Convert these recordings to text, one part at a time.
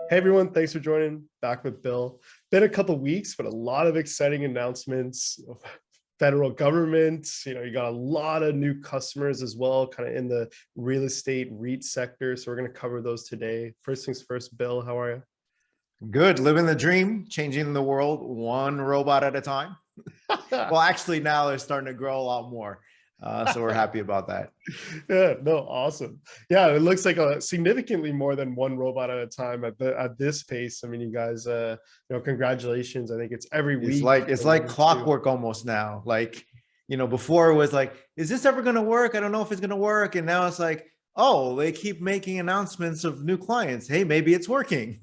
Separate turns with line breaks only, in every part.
Hey everyone, thanks for joining. Back with Bill. Been a couple weeks, but a lot of exciting announcements. Federal government, you got a lot of new customers as well, kind of in the real estate REIT sector. So we're going to cover those today. First things first, Bill, how are you?
Good, living the dream, changing the world one robot at a time. Well, actually, now they're starting to grow a lot more. So we're happy about that.
Yeah, no, awesome. Yeah, it looks like a significantly more than one robot at a time at this pace. I mean, you guys, congratulations. I think it's every
It's
week.
like it's like clockwork almost now. Like, before it was like, is this ever going to work? I don't know if it's going to work. And now it's like, oh, they keep making announcements of new clients. Hey, maybe it's working.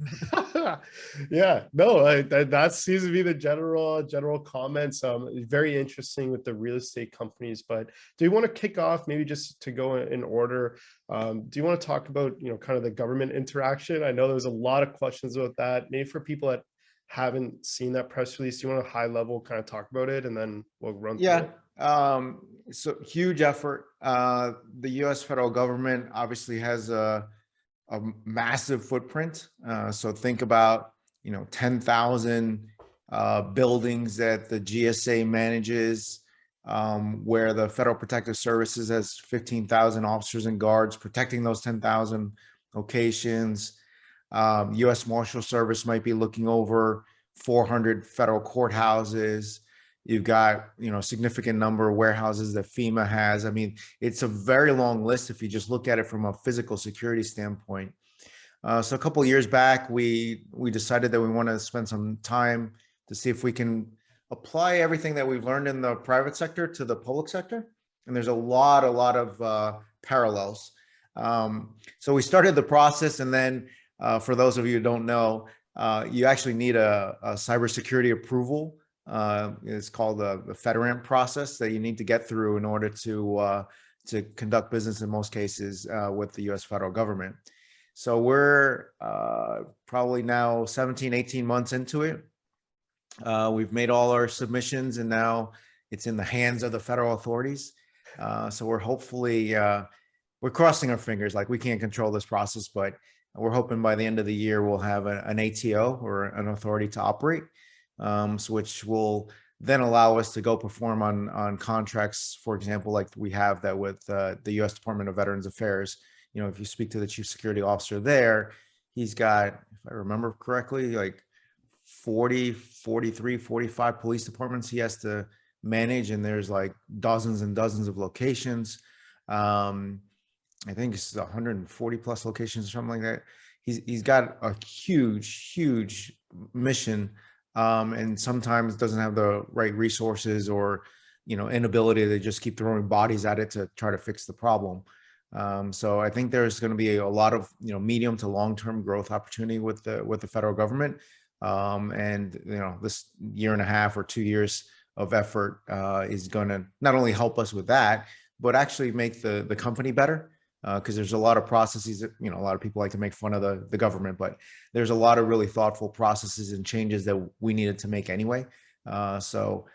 Yeah, no, that seems to be the general comments. Very interesting with the real estate companies. But do you want to kick off, maybe just to go in order? Do you want to talk about kind of the government interaction? I know there's a lot of questions about that. Maybe for people that haven't seen that press release, do you want to high level kind of talk about it, and then we'll run through
Yeah.
it?
So huge effort. The U.S. federal government obviously has a massive footprint. So think about 10,000 buildings that the GSA manages, where the Federal Protective Services has 15,000 officers and guards protecting those 10,000 locations. U.S. Marshal Service might be looking over 400 federal courthouses. You've got, a significant number of warehouses that FEMA has. I mean, it's a very long list if you just look at it from a physical security standpoint. So a couple of years back, we decided that we want to spend some time to see if we can apply everything that we've learned in the private sector to the public sector. And there's a lot of parallels. So we started the process, and then for those of you who don't know, you actually need a cybersecurity approval. It's called the FedRAMP process that you need to get through in order to conduct business in most cases with the U.S. federal government. So we're probably now 17, 18 months into it. We've made all our submissions, and now it's in the hands of the federal authorities. So we're hopefully, we're crossing our fingers. Like, we can't control this process, but we're hoping by the end of the year we'll have an ATO, or an authority to operate, which will then allow us to go perform on contracts, for example, like we have that with the U.S. Department of Veterans Affairs. If you speak to the chief security officer there, he's got, if I remember correctly, like 40, 43, 45 police departments he has to manage, and there's like dozens and dozens of locations. I think it's 140 plus locations or something like that. He's got a huge mission, and sometimes doesn't have the right resources, or inability to just keep throwing bodies at it to try to fix the problem. So I think there's going to be a lot of medium to long-term growth opportunity with the federal government, and this year and a half or 2 years of effort is going to not only help us with that, but actually make the company better. Because there's a lot of processes that, a lot of people like to make fun of the government, but there's a lot of really thoughtful processes and changes that we needed to make anyway. So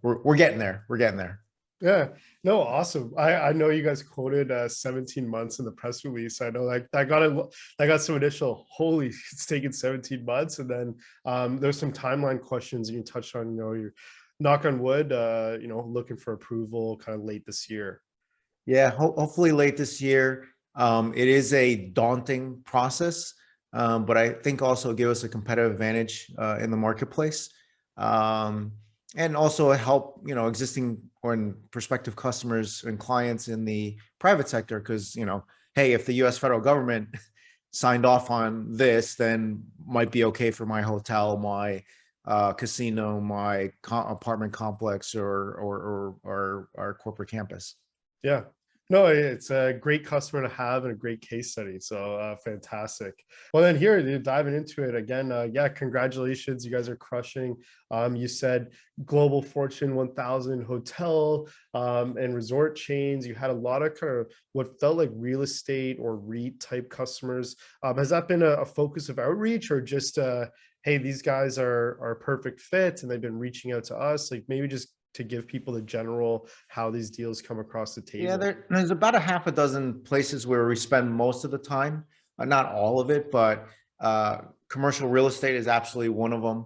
we're getting there. We're getting there.
Yeah, no, awesome. I know you guys quoted 17 months in the press release. I know, like, I got some additional, holy, it's taken 17 months. And then there's some timeline questions you touched on, you're, knock on wood, looking for approval kind of late this year.
Yeah, hopefully late this year. It is a daunting process, but I think also give us a competitive advantage in the marketplace, and also help existing or prospective customers and clients in the private sector. Because hey, if the U.S. federal government signed off on this, then might be okay for my hotel, my casino, my apartment complex, or our corporate campus.
Yeah, no, it's a great customer to have and a great case study. So fantastic. Well, then here, diving into it again. Yeah, congratulations. You guys are crushing. You said global Fortune 1000 hotel and resort chains. You had a lot of kind of what felt like real estate or REIT type customers. Has that been a focus of outreach, or just, hey, these guys are a perfect fit and they've been reaching out to us? Like, maybe just to give people the general how these deals come across the table.
Yeah, there's about a half a dozen places where we spend most of the time, not all of it, but Commercial real estate is absolutely one of them.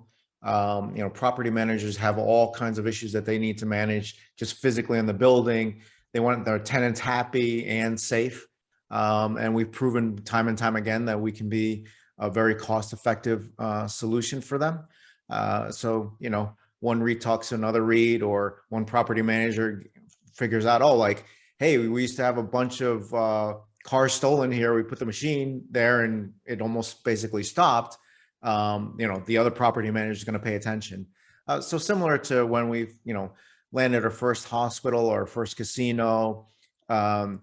Property managers have all kinds of issues that they need to manage just physically in the building. They want their tenants happy and safe. And we've proven time and time again that we can be a very cost-effective solution for them. One REIT talks to another REIT, or one property manager figures out, oh, like, hey, we used to have a bunch of cars stolen here. We put the machine there and it almost basically stopped. The other property manager is going to pay attention. So similar to when we've, landed our first hospital or first casino, getting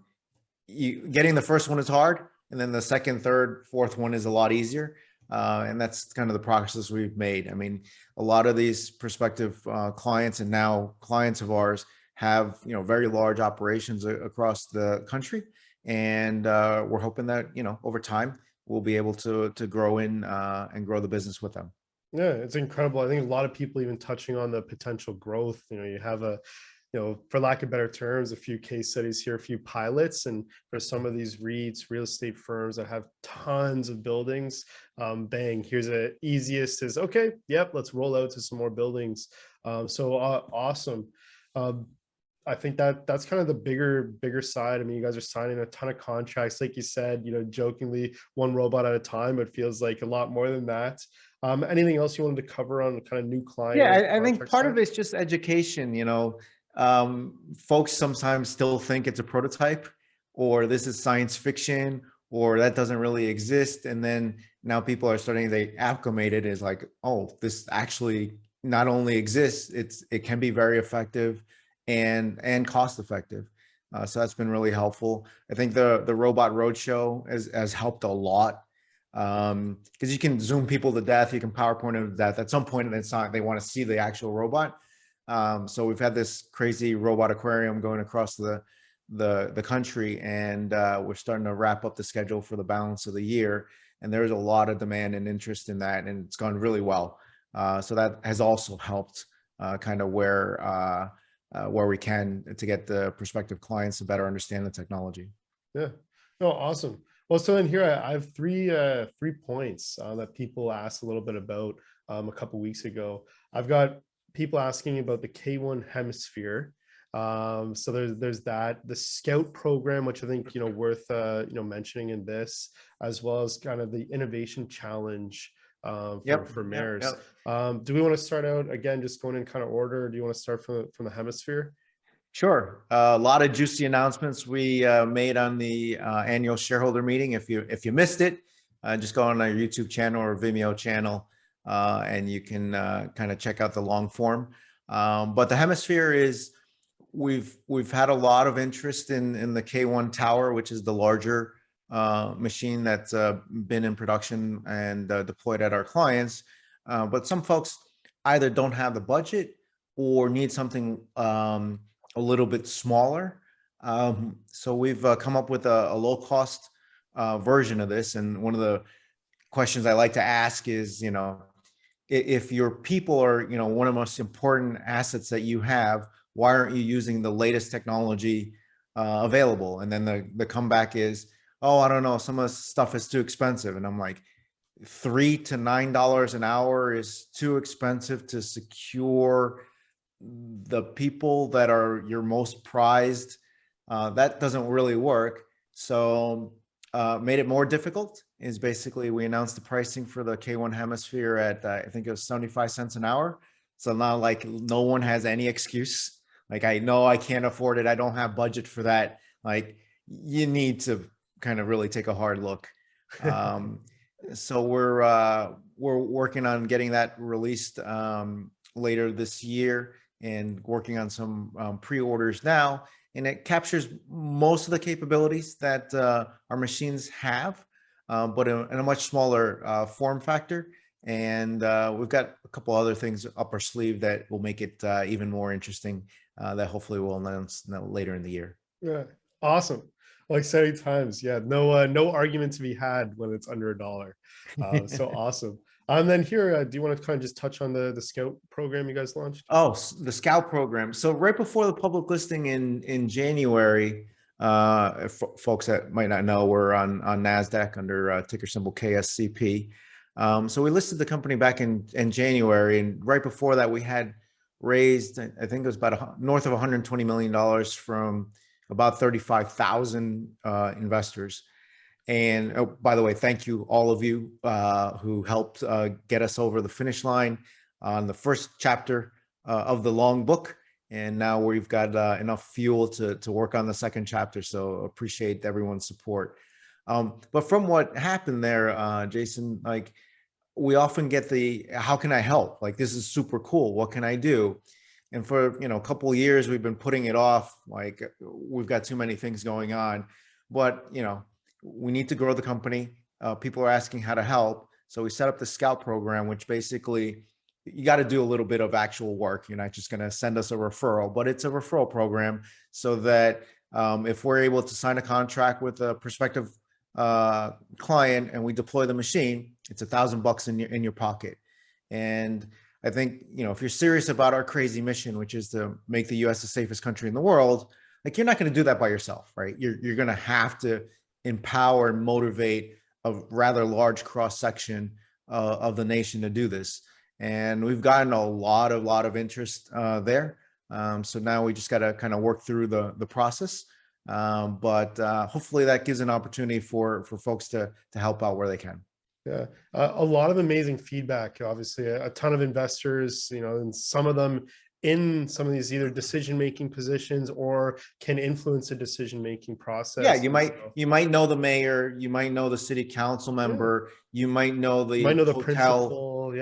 the first one is hard. And then the second, third, fourth one is a lot easier. And that's kind of the process we've made. I mean, a lot of these prospective clients and now clients of ours have, very large operations across the country. And we're hoping that, over time, we'll be able to grow in and grow the business with them.
Yeah, it's incredible. I think a lot of people even touching on the potential growth. You have for lack of better terms, a few case studies here, a few pilots, and for some of these REITs, real estate firms that have tons of buildings, bang, here's the easiest is, okay, yep, let's roll out to some more buildings. Awesome. I think that's kind of the bigger side. I mean, you guys are signing a ton of contracts, like you said, jokingly, one robot at a time, but feels like a lot more than that. Anything else you wanted to cover on kind of new client?
Yeah, I think part of it's just education. Folks sometimes still think it's a prototype, or this is science fiction, or that doesn't really exist. And then now people are starting, they acclimate it as like, oh, this actually not only exists, it can be very effective and cost effective. So that's been really helpful. I think the Robot Roadshow has helped a lot, because you can Zoom people to death, you can PowerPoint them to death. At some point in time, they want to see the actual robot. So we've had this crazy robot aquarium going across the country, and we're starting to wrap up the schedule for the balance of the year. And there's a lot of demand and interest in that, and it's gone really well. So that has also helped kind of where we can to get the prospective clients to better understand the technology.
Yeah. No, awesome. Well, so in here I have three points that people asked a little bit about a couple weeks ago. I've got people asking about the K1 hemisphere. So there's that, the Scout program, which I think worth mentioning in this, as well as kind of the innovation challenge for mayors. Do we want to start out again, just going in kind of order? Do you want to start from the hemisphere?
Sure. A lot of juicy announcements we made on the annual shareholder meeting. If you missed it, just go on our YouTube channel or Vimeo channel, and you can kind of check out the long form. But the hemisphere is, we've had a lot of interest in the K1 tower, which is the larger machine that's been in production and deployed at our clients. But some folks either don't have the budget or need something a little bit smaller. So we've come up with a low cost version of this. And one of the questions I like to ask is, if your people are, one of the most important assets that you have, why aren't you using the latest technology available? And then the comeback is, oh, I don't know, some of the stuff is too expensive. And I'm like, $3 to $9 an hour is too expensive to secure the people that are your most prized. That doesn't really work. So made it more difficult is basically, we announced the pricing for the K1 hemisphere at I think it was 75 cents an hour. So now, like, no one has any excuse. Like, I know I can't afford it, I don't have budget for that. Like, you need to kind of really take a hard look. So we're working on getting that released later this year, and working on some pre-orders now. And it captures most of the capabilities that our machines have, but in a much smaller form factor. And we've got a couple other things up our sleeve that will make it even more interesting, that hopefully we'll announce later in the year.
Yeah, awesome. Well, exciting times. Yeah, no argument to be had when it's under $1. So awesome. And then here, do you want to kind of just touch on the Scout program you guys launched?
Oh, the Scout program. So right before the public listing in January, If folks that might not know, we're on NASDAQ under ticker symbol KSCP. So we listed the company back in January, and right before that, we had raised, I think it was about north of $120 million from about 35,000 investors. And oh, by the way, thank you all of you who helped get us over the finish line on the first chapter of the long book. And now we've got enough fuel to work on the second chapter. So appreciate everyone's support. But from what happened there, Jason, like we often get the, how can I help? Like, this is super cool. What can I do? And for, a couple of years, we've been putting it off. Like, we've got too many things going on, but, we need to grow the company. People are asking how to help. So we set up the Scout program, which basically you got to do a little bit of actual work. You're not just going to send us a referral, but it's a referral program so that if we're able to sign a contract with a prospective client and we deploy the machine, it's $1,000 in your pocket. And I think, if you're serious about our crazy mission, which is to make the US the safest country in the world, like, you're not going to do that by yourself, right? You're going to have to empower and motivate a rather large cross section of the nation to do this. And we've gotten a lot of interest there. So now we just got to kind of work through the process. But hopefully that gives an opportunity for folks to help out where they can.
Yeah, a lot of amazing feedback. Obviously, a ton of investors, and some of them in some of these either decision-making positions or can influence the decision-making process.
Yeah, you might know the mayor, you might know the city council member, you might know the hotel
principal,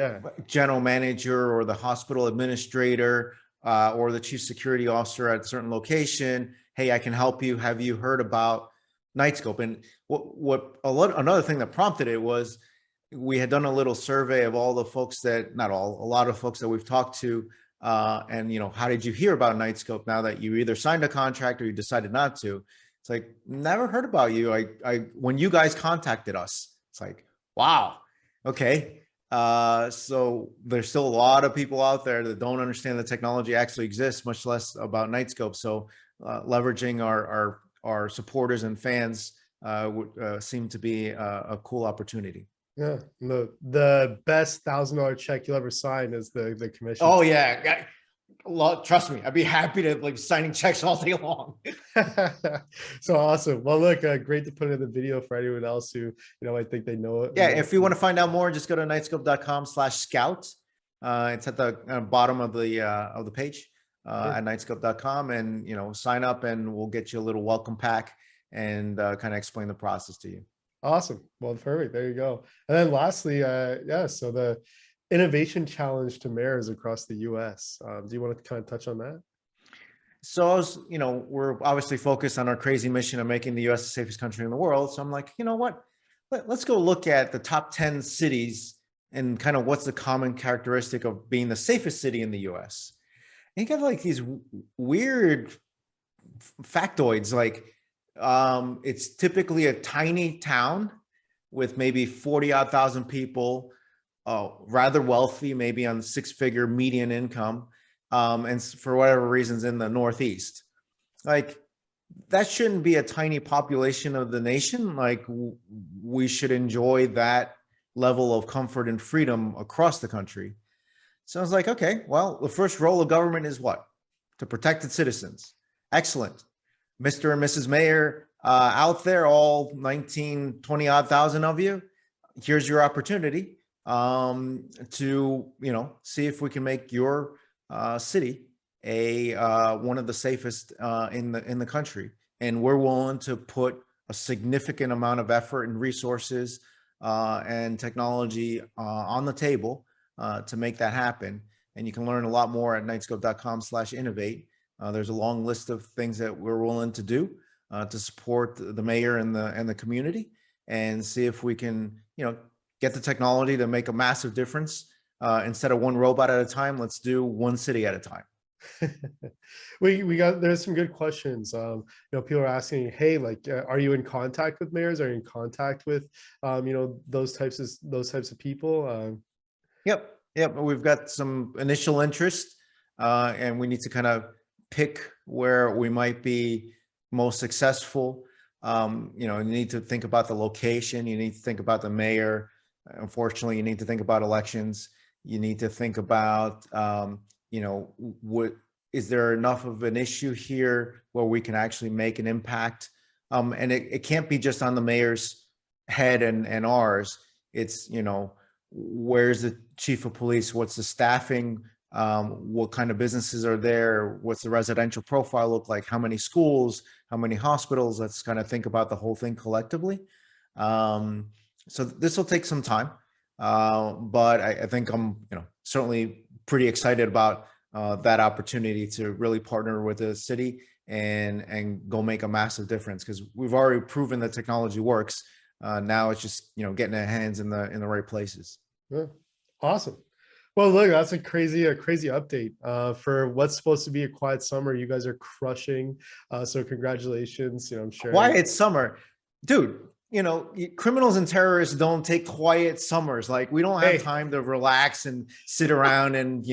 general manager or the hospital administrator or the chief security officer at a certain location. Hey, I can help you. Have you heard about Knightscope? And another thing that prompted it was we had done a little survey of all the folks that, not all, a lot of folks that we've talked to. And, how did you hear about Knightscope now that you either signed a contract or you decided not to? It's like, never heard about you. When you guys contacted us, it's like, wow. Okay. So there's still a lot of people out there that don't understand the technology actually exists, much less about Knightscope. So leveraging our supporters and fans would seem to be a cool opportunity.
Yeah, the best $1,000 check you'll ever sign is the commission.
Oh yeah, trust me, I'd be happy to signing checks all day long.
So awesome. Well, look, great to put in the video for anyone else who I think they know it.
Yeah, if you want to find out more, just go to knightscope.com/scout. It's at the bottom of the page at knightscope.com, and sign up, and we'll get you a little welcome pack and kind of explain the process to you.
Awesome. Well, perfect. There you go. And then lastly, so the innovation challenge to mayors across the US. Do you want to kind of touch on that?
So, we're obviously focused on our crazy mission of making the US the safest country in the world. So I'm like, what? Let's go look at the top 10 cities and kind of what's the common characteristic of being the safest city in the US. And you got like these weird factoids, like it's typically a tiny town with maybe 40,000 people, rather wealthy, maybe on 6-figure median income, and for whatever reasons in the Northeast. Like, that shouldn't be a tiny population of the nation. Like, we should enjoy that level of comfort and freedom across the country. So I was like, okay, well, the first role of government is what? To protect its citizens. Excellent. Mr. and Mrs. Mayor out there, all 20 odd thousand of you, here's your opportunity to, see if we can make your city one of the safest in the country. And we're willing to put a significant amount of effort and resources and technology on the table to make that happen. And you can learn a lot more at knightscope.com/innovate. There's a long list of things that we're willing to do to support the mayor and the community, and see if we can, get the technology to make a massive difference. Instead of one robot at a time, let's do one city at a time.
There's some good questions. People are asking, hey, like, are you in contact with mayors? Are you in contact with, those types of people?
Yep. We've got some initial interest, and we need to kind of pick where we might be most successful. You need to think about the location. You need to think about the mayor. Unfortunately, you need to think about elections. You need to think about, what is there enough of an issue here where we can actually make an impact? And it can't be just on the mayor's head and ours. It's, where's the chief of police? What's the staffing? What kind of businesses are there? What's the residential profile look like? How many schools? How many hospitals? Let's kind of think about the whole thing collectively. So this will take some time, but I think I'm, certainly pretty excited about that opportunity to really partner with the city and go make a massive difference, because we've already proven that technology works. Now it's just getting our hands in the right places.
Yeah. Awesome. Well, look, that's a crazy update. For what's supposed to be a quiet summer, you guys are crushing. So congratulations. I'm sure.
Quiet summer, dude. Criminals and terrorists don't take quiet summers. Like, we don't have time to relax and sit around and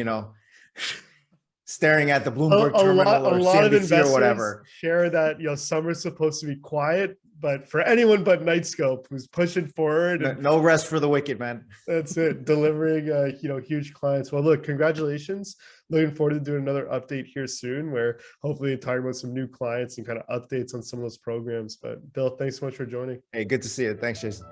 staring at the Bloomberg terminal or CNBC or whatever.
Share that summer's supposed to be quiet, but for anyone but Knightscope, who's pushing forward. And
no rest for the wicked, man.
That's it. Delivering huge clients. Well, look, congratulations. Looking forward to doing another update here soon, where hopefully talking about some new clients and kind of updates on some of those programs. But Bill, thanks so much for joining.
Hey, good to see you. Thanks, Jason.